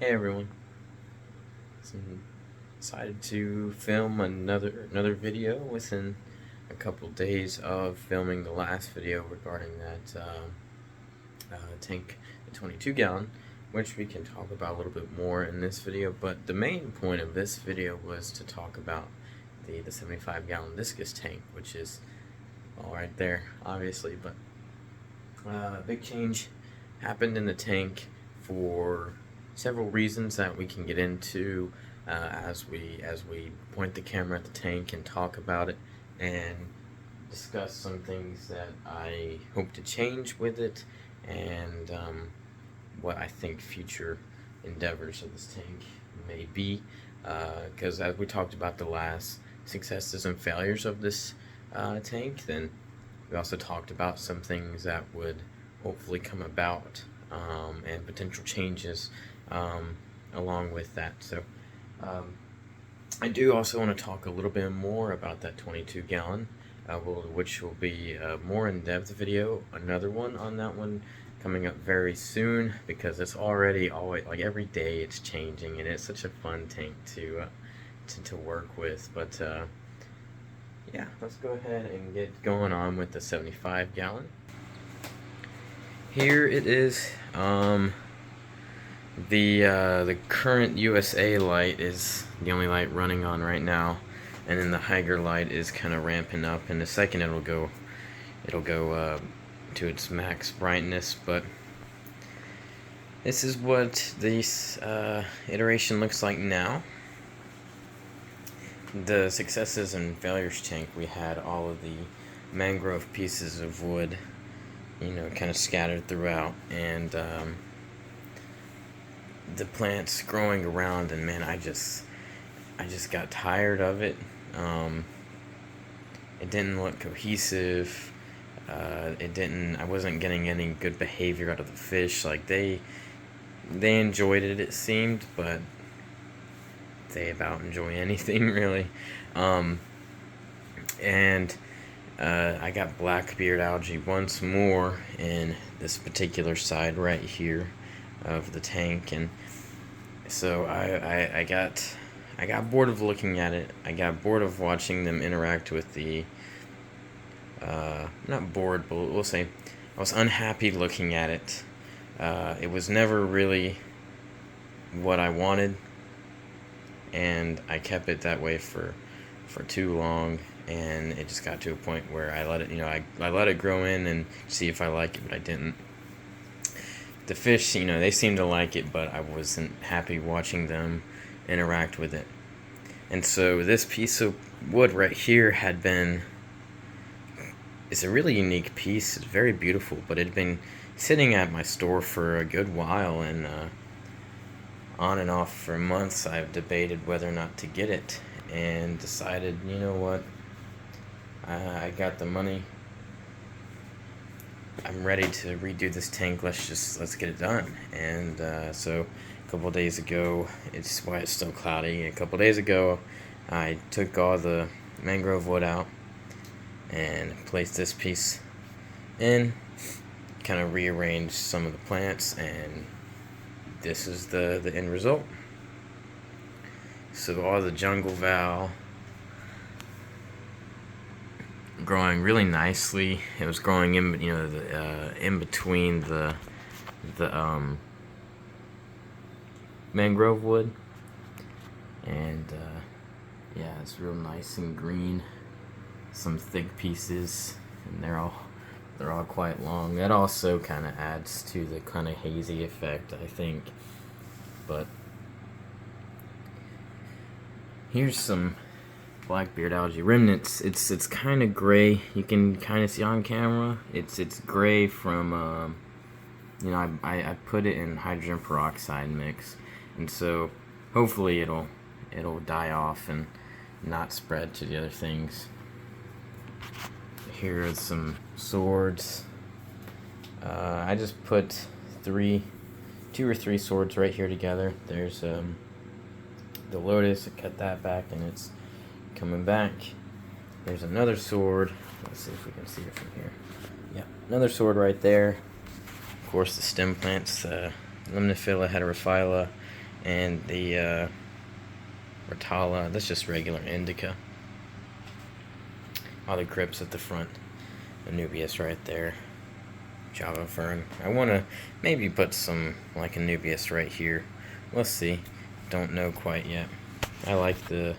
Hey everyone, so decided to film another video within a couple days of filming the last video regarding that tank, the 22 gallon, which we can talk about a little bit more in this video. But the main point of this video was to talk about the 75 gallon Discus tank, which is all right there, obviously. But a big change happened in the tank for several reasons that we can get into as we point the camera at the tank and talk about it and discuss some things that I hope to change with it and what I think future endeavors of this tank may be, because as we talked about the last successes and failures of this tank, then we also talked about some things that would hopefully come about and potential changes along with that. So I do also want to talk a little bit more about that 22 gallon, which will be a more in-depth video, another one on that one coming up very soon, because it's already always, like, every day it's changing and it's such a fun tank to work with. But yeah, let's go ahead and get going on with the 75 gallon. Here it is. The current USA light is the only light running on right now, and then the Higer light is kind of ramping up. In a second, it'll go to its max brightness. But this is what this iteration looks like now. The successes and failures tank, we had all of the mangrove pieces of wood, you know, kind of scattered throughout, and the plants growing around, and man, I just got tired of it. It didn't look cohesive. I wasn't getting any good behavior out of the fish. Like, they enjoyed it, it seemed, but they about enjoy anything really. And I got blackbeard algae once more in this particular side right here of the tank, and so I got bored of looking at it. I got bored of watching them interact with the not bored, but we'll say I was unhappy looking at it. It was never really what I wanted, and I kept it that way for too long, and it just got to a point where I let it, I let it grow in and see if I like it, but I didn't. The fish, they seemed to like it, but I wasn't happy watching them interact with it. And so this piece of wood right here it's a really unique piece. It's very beautiful, but it had been sitting at my store for a good while, and on and off for months I've debated whether or not to get it, and decided, you know what, I got the money, I'm ready to redo this tank, let's get it done. And so a couple days ago, it's why it's still cloudy, a couple days ago I took all the mangrove wood out and placed this piece in, kind of rearranged some of the plants, and this is the end result. So all the jungle val growing really nicely. It was growing in, in between the mangrove wood, and yeah, it's real nice and green. Some thick pieces, and they're all quite long. That also kind of adds to the kind of hazy effect, I think. But here's some blackbeard algae remnants. It's kind of gray. You can kind of see on camera. It's gray from I put it in hydrogen peroxide mix, and so hopefully it'll die off and not spread to the other things. Here are some swords. I just put 2 or 3 swords right here together. There's the lotus. I cut that back, and it's coming back. There's another sword. Let's see if we can see it from here. Yeah, another sword right there. Of course, the stem plants, Limnophila heterophylla, and the Rotala, that's just regular indica. All the crypts at the front. Anubias right there. Java fern. I want to maybe put some like Anubias right here. We'll see. Don't know quite yet. I like the...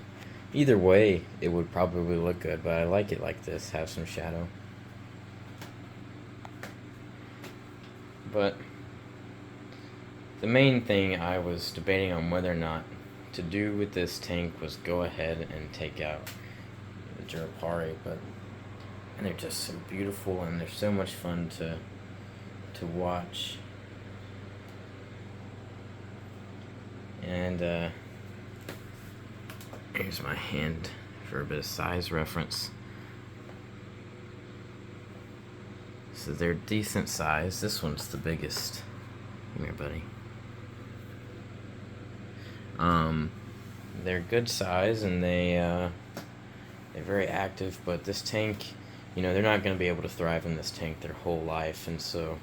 Either way, it would probably look good, but I like it like this. Have some shadow. But the main thing I was debating on whether or not to do with this tank was go ahead and take out the Jurapari, and they're just so beautiful and they're so much fun to watch. And here's my hand for a bit of size reference. So they're decent size. This one's the biggest. Come here, buddy. They're good size and they're very active, but this tank, you know, they're not going to be able to thrive in this tank their whole life, and so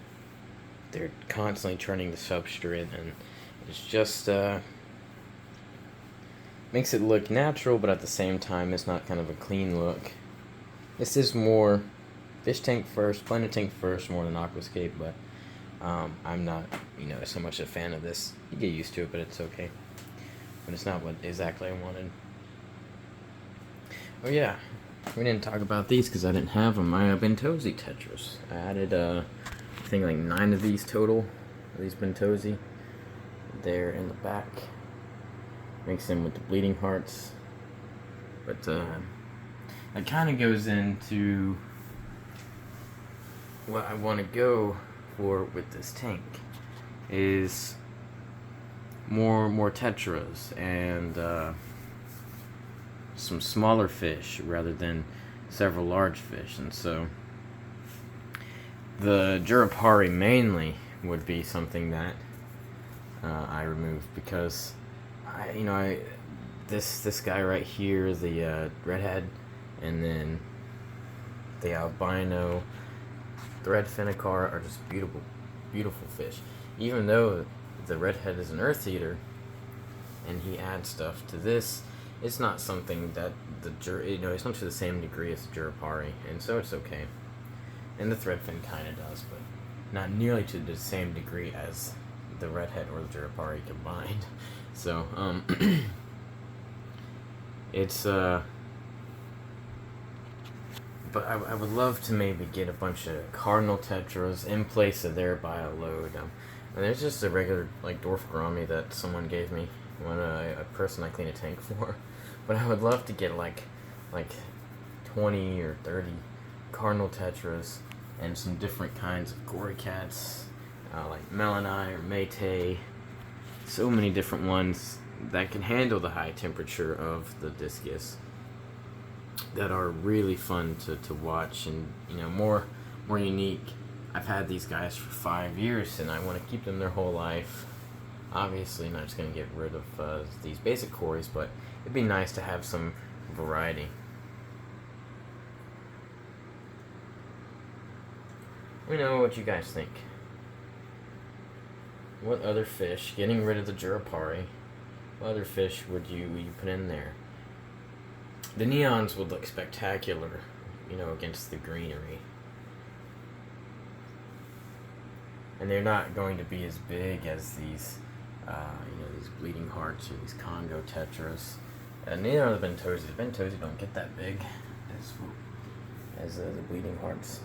they're constantly turning the substrate, and it's just makes it look natural, but at the same time it's not kind of a clean look. This is more fish tank first, planet tank first, more than aquascape, but I'm not, you know, so much a fan of this. You get used to it, but it's okay. But it's not what exactly I wanted. Oh yeah, we didn't talk about these because I didn't have them. My Bentosi tetras. I added I think like 9 of these total. These Bentosi. There in the back. Mix them with the bleeding hearts. But that kind of goes into what I want to go for with this tank is more tetras and some smaller fish rather than several large fish, and so the Jurapari mainly would be something that I removed because this guy right here, the redhead, and then the albino threadfinicar are just beautiful fish. Even though the redhead is an earth eater and he adds stuff to this, it's not something that it's not to the same degree as the Jurapari, and so it's okay. And the threadfin kind of does, but not nearly to the same degree as the redhead or the Jurapari combined. So it's but I would love to maybe get a bunch of cardinal tetras in place of their bio-load. And there's just a regular like dwarf gourami that someone gave me, a person I clean a tank for. But I would love to get like 20 or 30 cardinal tetras and some different kinds of gory cats, like Melani or Métis. So many different ones that can handle the high temperature of the Discus, that are really fun to watch, and more unique. I've had these guys for 5 years and I want to keep them their whole life. Obviously not just going to get rid of these basic cories, but it'd be nice to have some variety. Let me know what you guys think. What other fish, getting rid of the Jurapari, what other fish would you put in there? The neons would look spectacular, against the greenery. And they're not going to be as big as these, these bleeding hearts or these Congo tetras. Neither are the Bentosi. The Bentosi don't get that big as the bleeding hearts.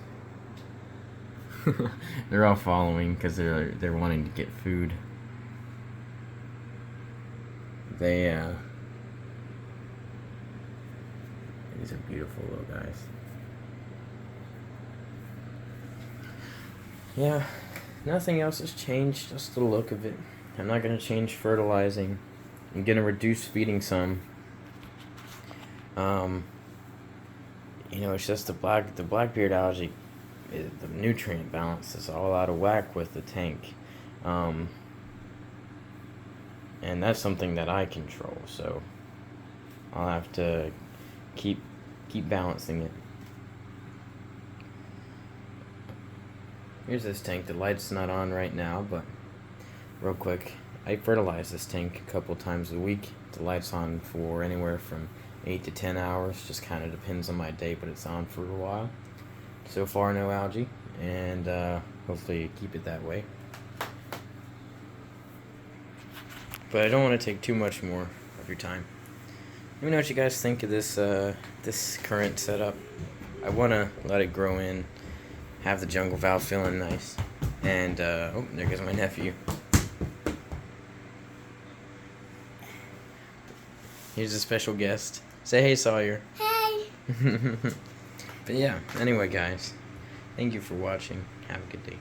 They're all following because they're wanting to get food. These are beautiful little guys. Yeah, nothing else has changed, just the look of it. I'm not going to change fertilizing. I'm going to reduce feeding some. It's just the blackbeard algae, the nutrient balance is all out of whack with the tank. And that's something that I control, so I'll have to keep balancing it. Here's this tank. The light's not on right now, but real quick, I fertilize this tank a couple times a week. The light's on for anywhere from 8 to 10 hours, just kind of depends on my day, but it's on for a while. So far, no algae, and hopefully keep it that way. But I don't want to take too much more of your time. Let me know what you guys think of this this current setup. I want to let it grow in, have the jungle valve feeling nice, and oh, there goes my nephew. Here's a special guest. Say hey, Sawyer. Hey! But yeah, anyway guys, thank you for watching. Have a good day.